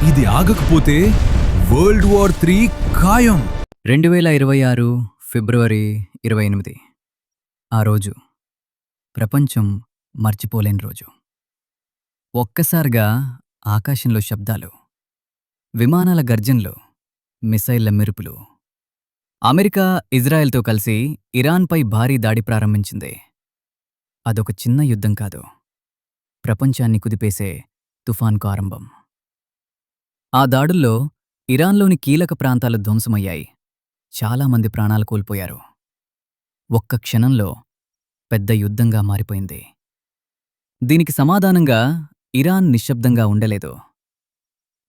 ఇది ఆగకపోతే world war 3 ఖాయం. 2026 ఫిబ్రవరి 28. ఆ రోజు ప్రపంచం మర్చిపోలేని రోజు. ఒక్కసారిగా ఆకాశంలో శబ్దాలు, విమానాల గర్జనలు, మిసైళ్ల మెరుపులు. అమెరికా ఇజ్రాయెల్తో కలిసి ఇరాన్పై భారీ దాడి ప్రారంభించింది. అదొక చిన్న యుద్ధం కాదు, ప్రపంచాన్ని కుదిపేసే తుఫాన్కు ఆరంభం. ఆ దాడుల్లో ఇరాన్లోని కీలక ప్రాంతాలు ధ్వంసమయ్యాయి. చాలామంది ప్రాణాలు కోల్పోయారు. ఒక్క క్షణంలో పెద్ద యుద్ధంగా మారిపోయింది. దీనికి సమాధానంగా ఇరాన్ నిశ్శబ్దంగా ఉండలేదు.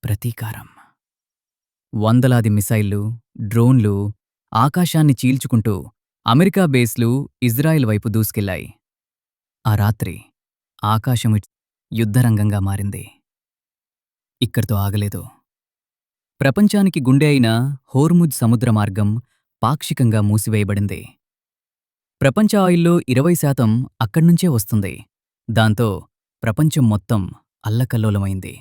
ప్రతీకారం. వందలాది మిసైళ్లు, డ్రోన్లు ఆకాశాన్ని చీల్చుకుంటూ అమెరికా బేస్లు ఇజ్రాయెల్ వైపు దూసుకెళ్లాయి. ఆ రాత్రి ఆకాశం యుద్ధరంగంగా మారింది. ఇక్కడితో ఆగలేదు. ప్రపంచానికి గుండె అయిన హోర్ముజ్ సముద్ర మార్గం పాక్షికంగా మూసివేయబడింది. ప్రపంచ ఆయిల్లో 20% అక్కడ్నుంచే వస్తుంది. దాంతో ప్రపంచం మొత్తం అల్లకల్లోలమైంది.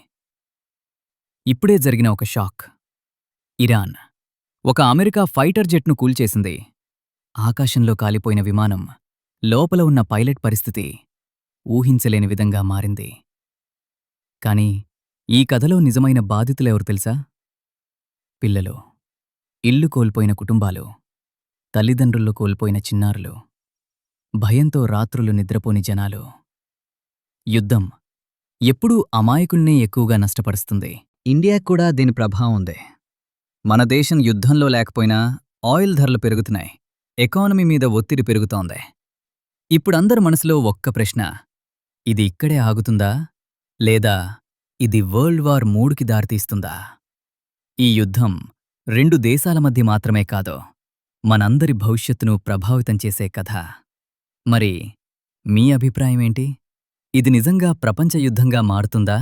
ఇప్పుడే జరిగిన ఒక షాక్. ఇరాన్ ఒక అమెరికా ఫైటర్ జెట్ను కూల్చేసింది. ఆకాశంలో కాలిపోయిన విమానం, లోపల ఉన్న పైలట్ పరిస్థితి ఊహించలేని విధంగా మారింది. కానీ ఈ కథలో నిజమైన బాధితులెవరు తెలుసా? పిల్లలు, ఇల్లు కోల్పోయిన కుటుంబాలు, తల్లిదండ్రులు కోల్పోయిన చిన్నారులు, భయంతో రాత్రులు నిద్రపోని జనాలు. యుద్ధం ఎప్పుడూ అమాయకుల్నే ఎక్కువగా నష్టపరుస్తుంది. ఇండియాకు కూడా దీని ప్రభావం ఉంది. మన దేశం యుద్ధంలో లేకపోయినా ఆయిల్ ధరలు పెరుగుతున్నాయి. ఎకానమీ మీద ఒత్తిడి పెరుగుతోంది. ఇప్పుడందరి మనసులో ఒక్క ప్రశ్న: ఇది ఇక్కడే ఆగుతుందా, లేదా ఇది వరల్డ్ వార్ 3కి దారితీస్తుందా? ఈ యుద్ధం 2 దేశాల మధ్య మాత్రమే కాదు, మనందరి భవిష్యత్తును ప్రభావితం చేసే కథ. మరి మీ అభిప్రాయమేంటి? ఇది నిజంగా ప్రపంచ యుద్ధంగా మారుతుందా?